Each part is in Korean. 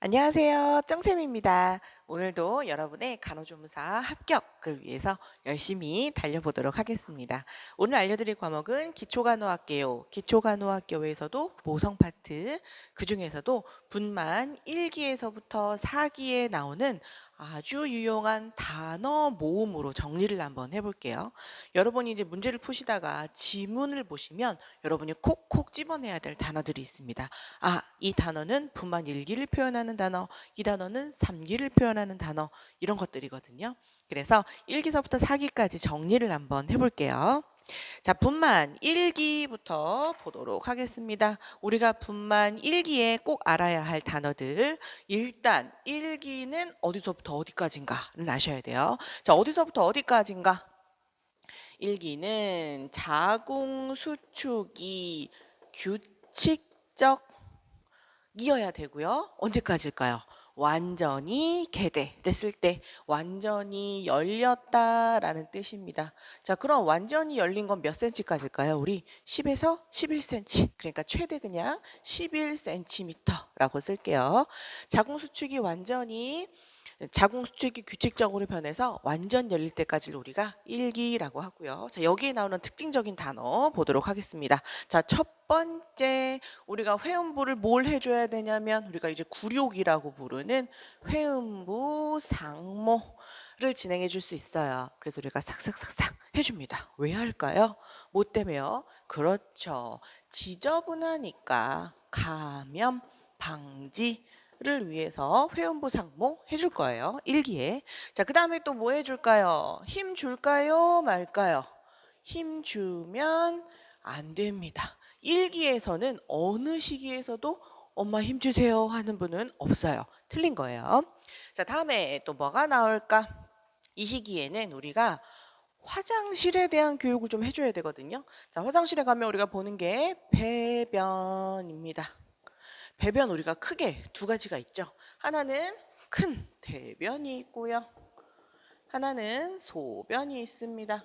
안녕하세요. 쩡쌤입니다. 오늘도 여러분의 간호조무사 합격을 위해서 열심히 달려보도록 하겠습니다. 오늘 알려드릴 과목은 기초간호학계요. 기초간호학교에서도 모성 파트, 그 중에서도 분만 1기에서부터 4기에 나오는 아주 유용한 단어 모음으로 정리를 한번 해볼게요. 여러분이 이제 문제를 푸시다가 지문을 보시면 여러분이 콕콕 집어내야 될 단어들이 있습니다. 아, 이 단어는 분만 1기를 표현하는 단어, 이 단어는 3기를 표현하는 단어, 이런 것들이거든요. 그래서 1기서부터 4기까지 정리를 한번 해볼게요. 자, 분만 1기부터 보도록 하겠습니다. 우리가 분만 1기에 꼭 알아야 할 단어들. 일단 1기는 어디서부터 어디까지인가를 아셔야 돼요. 자, 어디서부터 어디까지인가? 1기는 자궁수축이 규칙적 이어야 되고요. 언제까지일까요? 완전히 개대됐을 때 완전히 열렸다라는 뜻입니다. 자, 그럼 완전히 열린 건 몇 cm까지일까요? 우리 10에서 11cm. 그러니까 최대 그냥 11cm라고 쓸게요. 자궁수축이 완전히 자궁수축이 규칙적으로 변해서 완전 열릴 때까지를 우리가 1기라고 하고요. 자, 여기에 나오는 특징적인 단어 보도록 하겠습니다. 자, 첫 번째 우리가 회음부를 뭘 해줘야 되냐면 우리가 이제 구욕이라고 부르는 회음부 상모를 진행해 줄 수 있어요. 그래서 우리가 삭삭삭삭 해줍니다. 왜 할까요? 뭐 때문에요? 그렇죠. 지저분하니까 감염 방지 를 위해서 회음부 상모 해줄 거예요. 1기에. 자, 그 다음에 또 뭐 해줄까요? 힘 줄까요? 말까요? 힘 주면 안 됩니다. 1기에서는 어느 시기에서도 엄마 힘 주세요 하는 분은 없어요. 틀린 거예요. 자, 다음에 또 뭐가 나올까? 이 시기에는 우리가 화장실에 대한 교육을 좀 해줘야 되거든요. 자, 화장실에 가면 우리가 보는 게 배변입니다. 배변 우리가 크게 두 가지가 있죠. 하나는 큰 대변이 있고요. 하나는 소변이 있습니다.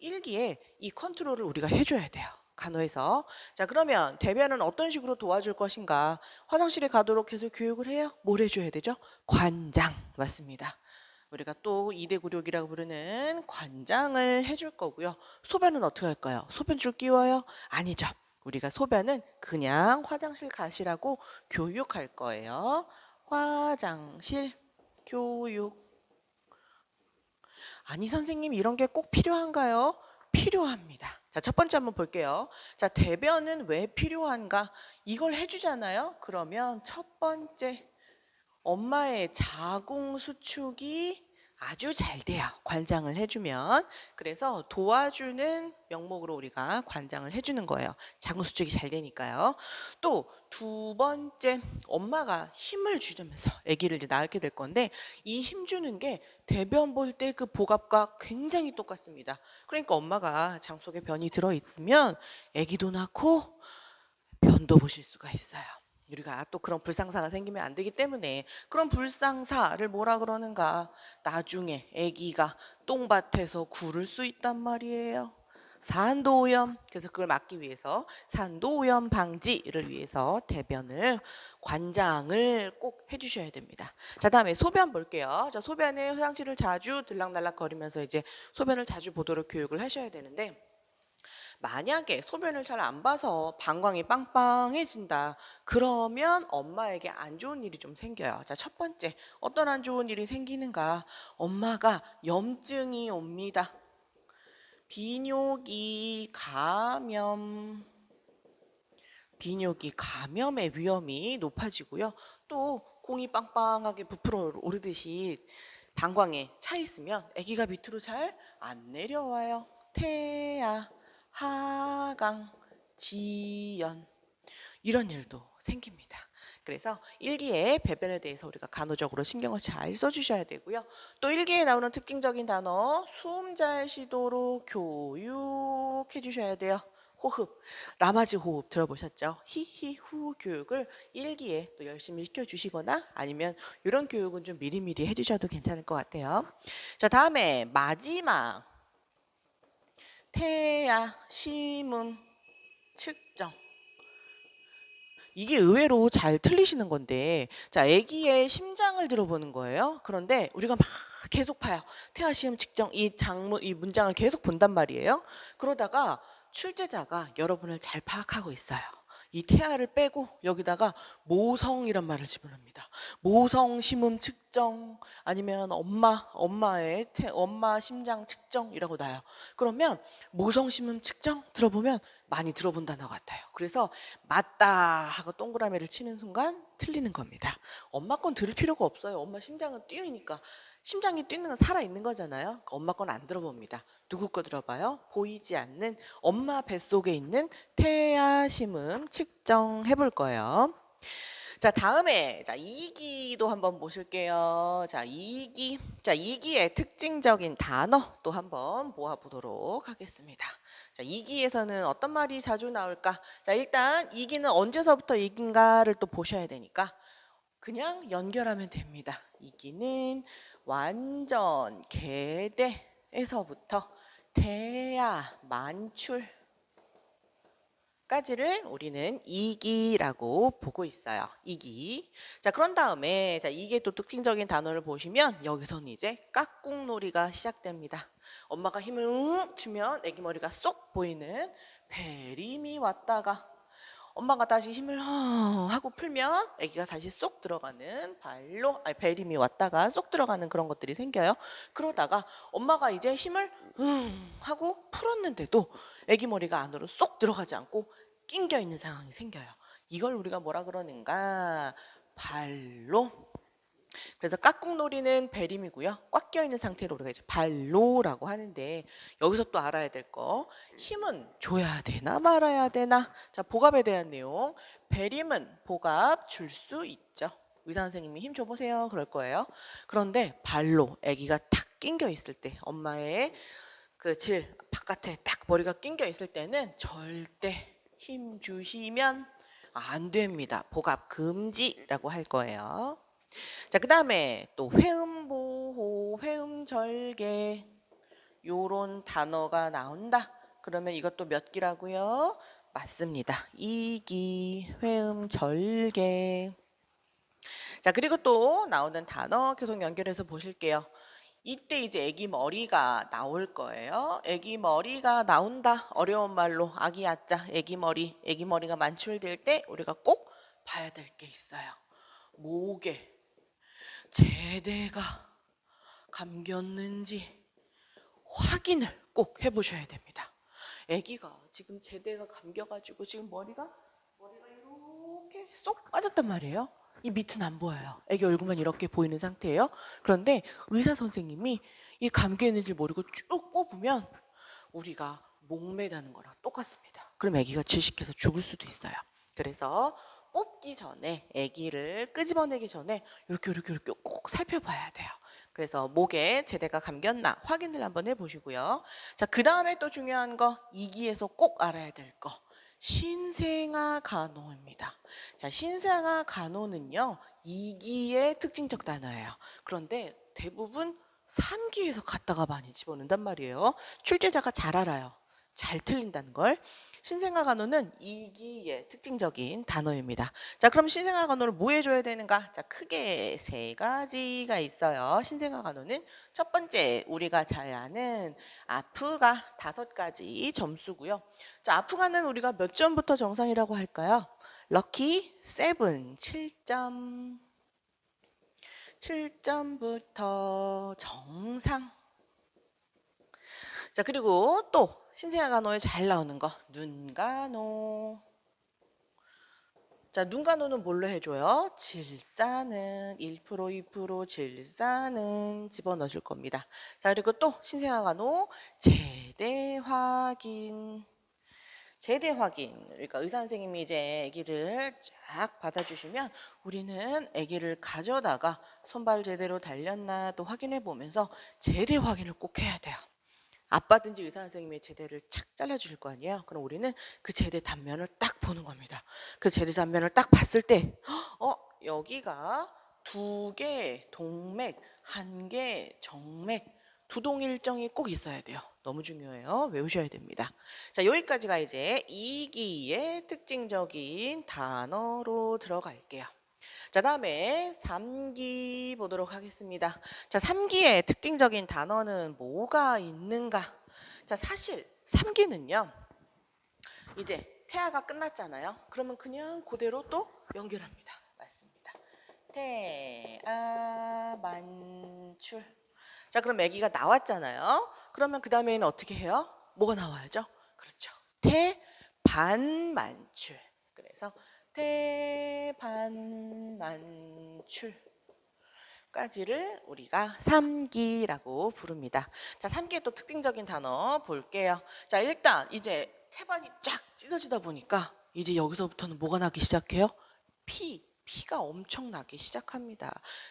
1기에 이 컨트롤을 우리가 해줘야 돼요. 간호에서. 자, 그러면 대변은 어떤 식으로 도와줄 것인가? 화장실에 가도록 해서 교육을 해요? 뭘 해줘야 되죠? 관장. 맞습니다. 우리가 또 2대 구력이라고 부르는 관장을 해줄 거고요. 소변은 어떻게 할까요? 소변줄 끼워요? 아니죠. 우리가 소변은 그냥 화장실 가시라고 교육할 거예요. 화장실 교육. 아니 선생님 이런 게 꼭 필요한가요? 필요합니다. 자, 첫 번째 한번 볼게요. 자, 대변은 왜 필요한가? 이걸 해주잖아요. 그러면 첫 번째 엄마의 자궁 수축이 아주 잘 돼요. 관장을 해주면. 그래서 도와주는 명목으로 우리가 관장을 해주는 거예요. 자궁 수축이 잘 되니까요. 또 두 번째, 엄마가 힘을 주면서 아기를 이제 낳게 될 건데 이 힘 주는 게 대변 볼 때 그 복압과 굉장히 똑같습니다. 그러니까 엄마가 장 속에 변이 들어 있으면 아기도 낳고 변도 보실 수가 있어요. 우리가 또 그런 불상사가 생기면 안 되기 때문에 그런 불상사를 뭐라 그러는가? 나중에 아기가 똥밭에서 구를 수 있단 말이에요. 산도오염. 그래서 그걸 막기 위해서 산도오염 방지를 위해서 대변을 관장을 꼭 해주셔야 됩니다. 자, 다음에 소변 볼게요. 자, 소변에 화장실을 자주 들락날락 거리면서 이제 소변을 자주 보도록 교육을 하셔야 되는데 만약에 소변을 잘 안 봐서 방광이 빵빵해진다. 그러면 엄마에게 안 좋은 일이 좀 생겨요. 자, 첫 번째, 어떤 안 좋은 일이 생기는가? 엄마가 염증이 옵니다. 비뇨기 감염. 비뇨기 감염의 위험이 높아지고요. 또 공이 빵빵하게 부풀어 오르듯이 방광에 차 있으면 아기가 밑으로 잘 안 내려와요. 태아, 하강, 지연 이런 일도 생깁니다. 그래서 1기에 배변에 대해서 우리가 간호적으로 신경을 잘 써주셔야 되고요. 또 1기에 나오는 특징적인 단어 숨 잘 쉬도록 교육해 주셔야 돼요. 호흡, 라마즈 호흡 들어보셨죠? 히히후 교육을 1기에 또 열심히 시켜주시거나 아니면 이런 교육은 좀 미리미리 해주셔도 괜찮을 것 같아요. 자, 다음에 마지막 태아, 심음, 측정. 이게 의외로 잘 틀리시는 건데, 자, 아기의 심장을 들어보는 거예요. 그런데 우리가 막 계속 봐요. 태아 시험 직전 이 문장을 계속 본단 말이에요. 그러다가 출제자가 여러분을 잘 파악하고 있어요. 이 태아를 빼고 여기다가 모성이란 말을 집어넣습니다. 모성 심음 측정 아니면 엄마 심장 측정이라고 나요. 그러면 모성 심음 측정 들어보면 많이 들어본 단어 같아요. 그래서 맞다 하고 동그라미를 치는 순간 틀리는 겁니다. 엄마 건 들을 필요가 없어요. 엄마 심장은 뛰니까. 심장이 뛰는 건 살아있는 거잖아요. 그러니까 엄마 건 안 들어봅니다. 누구 거 들어봐요? 보이지 않는 엄마 뱃속에 있는 태아 심음 측정해 볼 거예요. 자, 다음에 자, 이기도 한번 보실게요. 자, 이기. 자, 이기의 특징적인 단어 또 한번 모아 보도록 하겠습니다. 자, 이기에서는 어떤 말이 자주 나올까? 자, 일단 이기는 언제서부터 이긴가를 또 보셔야 되니까 그냥 연결하면 됩니다. 이기는 완전 개대에서부터 태아 만출 까지를 우리는 이기라고 보고 있어요. 이기. 자, 그런 다음에 자, 이게 또 특징적인 단어를 보시면 여기서는 이제 깍꿍놀이가 시작됩니다. 엄마가 힘을 주면 애기 머리가 쏙 보이는 배림이 왔다가 엄마가 다시 힘을 하고 풀면 아기가 다시 쏙 들어가는 배림이 왔다가 쏙 들어가는 그런 것들이 생겨요. 그러다가 엄마가 이제 힘을 하고 풀었는데도 아기 머리가 안으로 쏙 들어가지 않고 낑겨 있는 상황이 생겨요. 이걸 우리가 뭐라 그러는가? 발로. 그래서 깍꿍놀이는 배림이고요. 꽉 껴있는 상태로 우리가 이제 발로라고 하는데 여기서 또 알아야 될 거. 힘은 줘야 되나 말아야 되나? 자, 복압에 대한 내용. 배림은 복압 줄 수 있죠. 의사 선생님이 힘 줘보세요. 그럴 거예요. 그런데 발로 아기가 탁 낑겨 있을 때 엄마의 그 바깥에 딱 머리가 낑겨 있을 때는 절대 힘 주시면 안 됩니다. 복압 금지라고 할 거예요. 자, 그 다음에 또 회음보호, 회음절개 요런 단어가 나온다. 그러면 이것도 몇 기라고요? 맞습니다. 2기, 회음절개. 자, 그리고 또 나오는 단어 계속 연결해서 보실게요. 이때 이제 아기 머리가 나올 거예요. 아기 머리가 나온다. 어려운 말로 아기 아자, 아기 머리가 만출될 때 우리가 꼭 봐야 될 게 있어요. 목에 제대가 감겼는지 확인을 꼭 해보셔야 됩니다. 아기가 지금 제대가 감겨가지고 지금 머리가 이렇게 쏙 빠졌단 말이에요. 이 밑은 안 보여요. 아기 얼굴만 이렇게 보이는 상태예요. 그런데 의사 선생님이 이 감겨 있는지 모르고 쭉 뽑으면 우리가 목매다는 거랑 똑같습니다. 그럼 아기가 질식해서 죽을 수도 있어요. 그래서 뽑기 전에 아기를 끄집어내기 전에 이렇게 꼭 살펴봐야 돼요. 그래서 목에 제대가 감겼나 확인을 한번 해보시고요. 자, 그 다음에 또 중요한 거 2기에서 꼭 알아야 될 거. 신생아 간호입니다. 자, 신생아 간호는요 2기의 특징적 단어예요. 그런데 대부분 3기에서 갖다가 많이 집어넣는단 말이에요. 출제자가 잘 알아요. 잘 틀린다는 걸. 신생아 간호는 2기의 특징적인 단어입니다. 자, 그럼 신생아 간호를 뭐 해줘야 되는가? 자, 크게 세 가지가 있어요. 신생아 간호는 첫 번째 우리가 잘 아는 아프가 5가지 점수고요. 자, 아프가는 우리가 몇 점부터 정상이라고 할까요? 럭키 7, 7점. 7점부터 정상. 자, 그리고 또 신생아 간호에 잘 나오는 거 눈간호. 자, 눈간호는 뭘로 해줘요? 질사는 1%, 2% 질사는 집어넣어 줄 겁니다. 자, 그리고 또 신생아 간호 제대 확인. 제대 확인. 그러니까 의사 선생님이 이제 아기를 쫙 받아주시면 우리는 아기를 가져다가 손발 제대로 달렸나 또 확인해 보면서 제대 확인을 꼭 해야 돼요. 아빠든지 의사 선생님의 제대를 착 잘라주실 거 아니에요. 그럼 우리는 그 제대 단면을 딱 보는 겁니다. 그 제대 단면을 딱 봤을 때 여기가 2개 동맥, 1개 정맥, 두동일정이 꼭 있어야 돼요. 너무 중요해요. 외우셔야 됩니다. 자, 여기까지가 이제 2기의 특징적인 단어로 들어갈게요. 자, 다음에 3기 보도록 하겠습니다. 자, 3기의 특징적인 단어는 뭐가 있는가? 자, 사실 3기는요. 이제 태아가 끝났잖아요. 그러면 그냥 그대로 또 연결합니다. 맞습니다. 태아 만출. 자, 그럼 아기가 나왔잖아요. 그러면 그 다음에는 어떻게 해요? 뭐가 나와야죠? 그렇죠. 태반만출. 그래서 태반만출 까지를 우리가 3기라고 부릅니다. 자, 3기의 또 특징적인 단어 볼게요. 자, 일단 이제 태반이 쫙 찢어지다 보니까 이제 여기서부터는 뭐가 나기 시작해요? 피가 엄청 나기 시작합니다.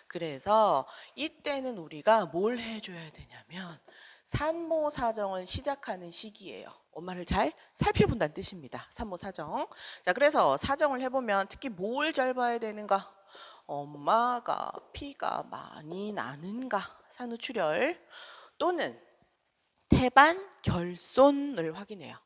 그래서 이때는 우리가 뭘 해줘야 되냐면 산모 사정을 시작하는 시기예요. 엄마를 잘 살펴본다는 뜻입니다. 산모 사정. 자, 그래서 사정을 해보면 특히 뭘 잘 봐야 되는가? 엄마가 피가 많이 나는가? 산후출혈 또는 태반 결손을 확인해요.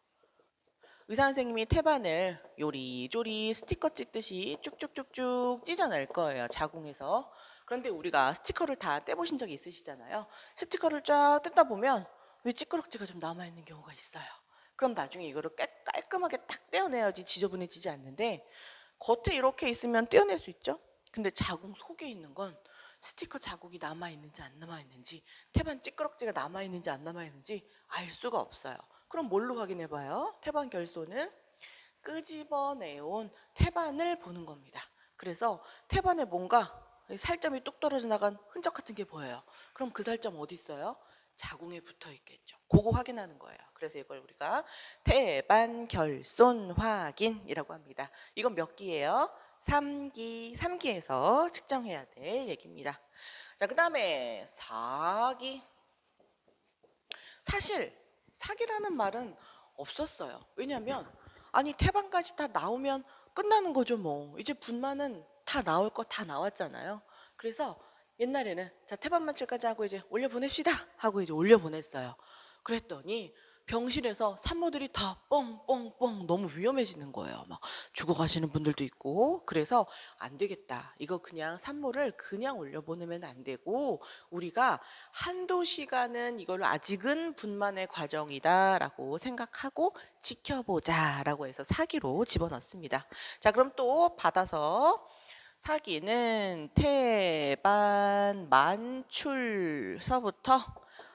의사 선생님이 태반을 요리조리 스티커 찍듯이 쭉쭉쭉쭉 찢어낼 거예요. 자궁에서. 그런데 우리가 스티커를 다 떼보신 적이 있으시잖아요. 스티커를 쫙 뜯다 보면 왜 찌끄럭지가 좀 남아있는 경우가 있어요. 그럼 나중에 이거를 깔끔하게 딱 떼어내야지 지저분해지지 않는데 겉에 이렇게 있으면 떼어낼 수 있죠. 근데 자궁 속에 있는 건 스티커 자국이 남아있는지 안 남아있는지 태반 찌끄럭지가 남아있는지 안 남아있는지 알 수가 없어요. 그럼 뭘로 확인해봐요? 태반 결손은 끄집어내온 태반을 보는 겁니다. 그래서 태반에 뭔가 살점이 뚝 떨어져 나간 흔적 같은 게 보여요. 그럼 그 살점 어디 있어요? 자궁에 붙어 있겠죠. 그거 확인하는 거예요. 그래서 이걸 우리가 태반 결손 확인이라고 합니다. 이건 몇 기예요? 3기, 3기에서 측정해야 될 얘기입니다. 자, 그 다음에 4기. 사실 4기라는 말은 없었어요. 왜냐면 아니 태반까지 다 나오면 끝나는 거죠 뭐. 이제 분만은 다 나올 거 다 나왔잖아요. 그래서 옛날에는 자 태반만출까지 하고 이제 올려보냅시다 하고 이제 올려보냈어요. 그랬더니 병실에서 산모들이 다 뻥뻥뻥 너무 위험해지는 거예요. 막 죽어가시는 분들도 있고 그래서 안 되겠다. 이거 그냥 산모를 그냥 올려보내면 안 되고 우리가 한두 시간은 이걸 아직은 분만의 과정이다라고 생각하고 지켜보자라고 해서 4기로 집어넣습니다. 자, 그럼 또 받아서 4기는 태반 만출서부터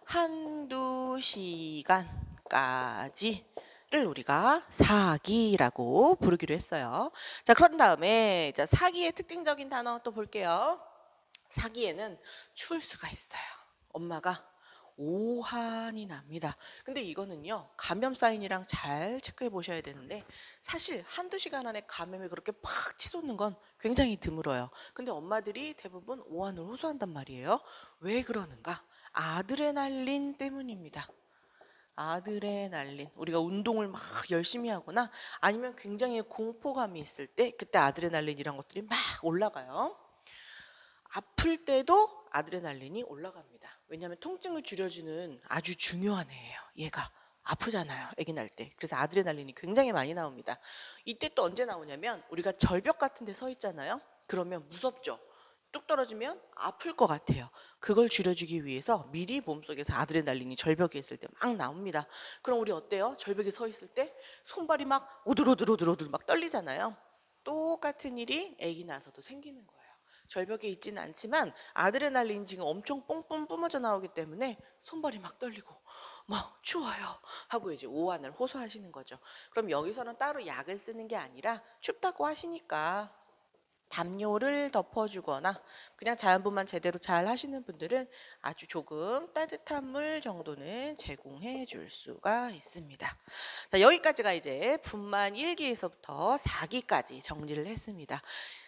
한두 시간까지를 우리가 4기라고 부르기로 했어요. 자, 그런 다음에 4기의 특징적인 단어 또 볼게요. 4기에는 추울 수가 있어요. 엄마가 오한이 납니다. 근데 이거는요, 감염 사인이랑 잘 체크해 보셔야 되는데, 사실 한두 시간 안에 감염이 그렇게 팍 치솟는 건 굉장히 드물어요. 근데 엄마들이 대부분 오한을 호소한단 말이에요. 왜 그러는가? 아드레날린 때문입니다. 아드레날린. 우리가 운동을 막 열심히 하거나 아니면 굉장히 공포감이 있을 때, 그때 아드레날린이란 것들이 막 올라가요. 아플 때도 아드레날린이 올라갑니다. 왜냐하면 통증을 줄여주는 아주 중요한 애예요. 얘가 아프잖아요. 아기 날 때. 그래서 아드레날린이 굉장히 많이 나옵니다. 이때 또 언제 나오냐면 우리가 절벽 같은 데 서 있잖아요. 그러면 무섭죠. 뚝 떨어지면 아플 것 같아요. 그걸 줄여주기 위해서 미리 몸속에서 아드레날린이 절벽에 있을 때 막 나옵니다. 그럼 우리 어때요? 절벽에 서 있을 때 손발이 막 오들오들오들오들 막 떨리잖아요. 똑같은 일이 아기 나서도 생기는 거예요. 절벽에 있지는 않지만 아드레날린 지금 엄청 뽕뽕 뿜어져 나오기 때문에 손발이 막 떨리고 막 추워요 하고 이제 오한을 호소하시는 거죠. 그럼 여기서는 따로 약을 쓰는 게 아니라 춥다고 하시니까 담요를 덮어주거나 그냥 자연분만 제대로 잘 하시는 분들은 아주 조금 따뜻한 물 정도는 제공해 줄 수가 있습니다. 자, 여기까지가 이제 분만 1기에서부터 4기까지 정리를 했습니다.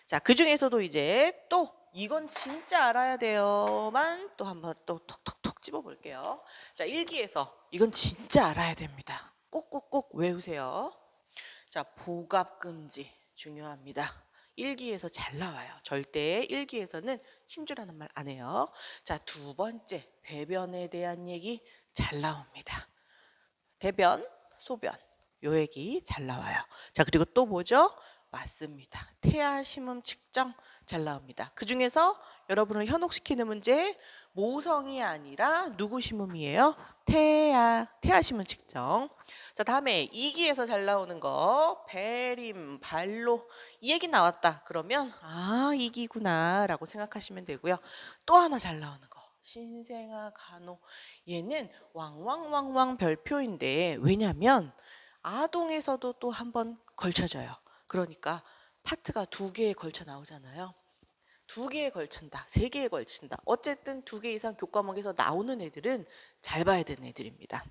자, 그 중에서도 이제 또 이건 진짜 알아야 돼요만 또 한번 또 톡톡톡 집어볼게요. 자, 1기에서 이건 진짜 알아야 됩니다. 꼭꼭꼭 외우세요. 자, 복압금지 중요합니다. 일기에서 잘 나와요. 절대 일기에서는 힘주라는 말 안 해요. 자, 두 번째, 배변에 대한 얘기 잘 나옵니다. 대변, 소변, 요 얘기 잘 나와요. 자, 그리고 또 뭐죠? 맞습니다. 태아 심음 측정 잘 나옵니다. 그 중에서 여러분을 현혹시키는 문제, 모성이 아니라 누구 심음이에요? 태아 심음 측정. 자, 다음에 이기에서 잘 나오는 거, 배림, 발로 이 얘기 나왔다. 그러면 이기구나 라고 생각하시면 되고요. 또 하나 잘 나오는 거, 신생아 간호. 얘는 왕왕왕왕 별표인데 왜냐면 아동에서도 또 한 번 걸쳐져요. 그러니까 파트가 두 개에 걸쳐 나오잖아요. 두 개에 걸친다, 세 개에 걸친다. 어쨌든 두 개 이상 교과목에서 나오는 애들은 잘 봐야 되는 애들입니다.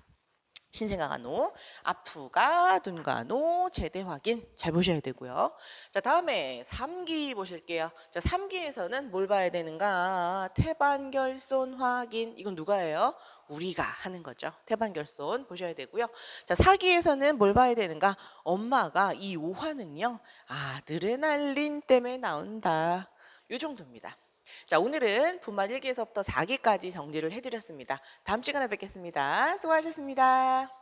신생아 간호, 아프가, 눈간호, 제대 확인 잘 보셔야 되고요. 자, 다음에 3기 보실게요. 자, 3기에서는 뭘 봐야 되는가? 태반결손 확인. 이건 누가 해요? 우리가 하는 거죠. 태반결손 보셔야 되고요. 자, 4기에서는 뭘 봐야 되는가? 엄마가 이 오화는요, 아드레날린 때문에 나온다. 요 정도입니다. 자, 오늘은 분말 1기에서부터 4기까지 정리를 해드렸습니다. 다음 시간에 뵙겠습니다. 수고하셨습니다.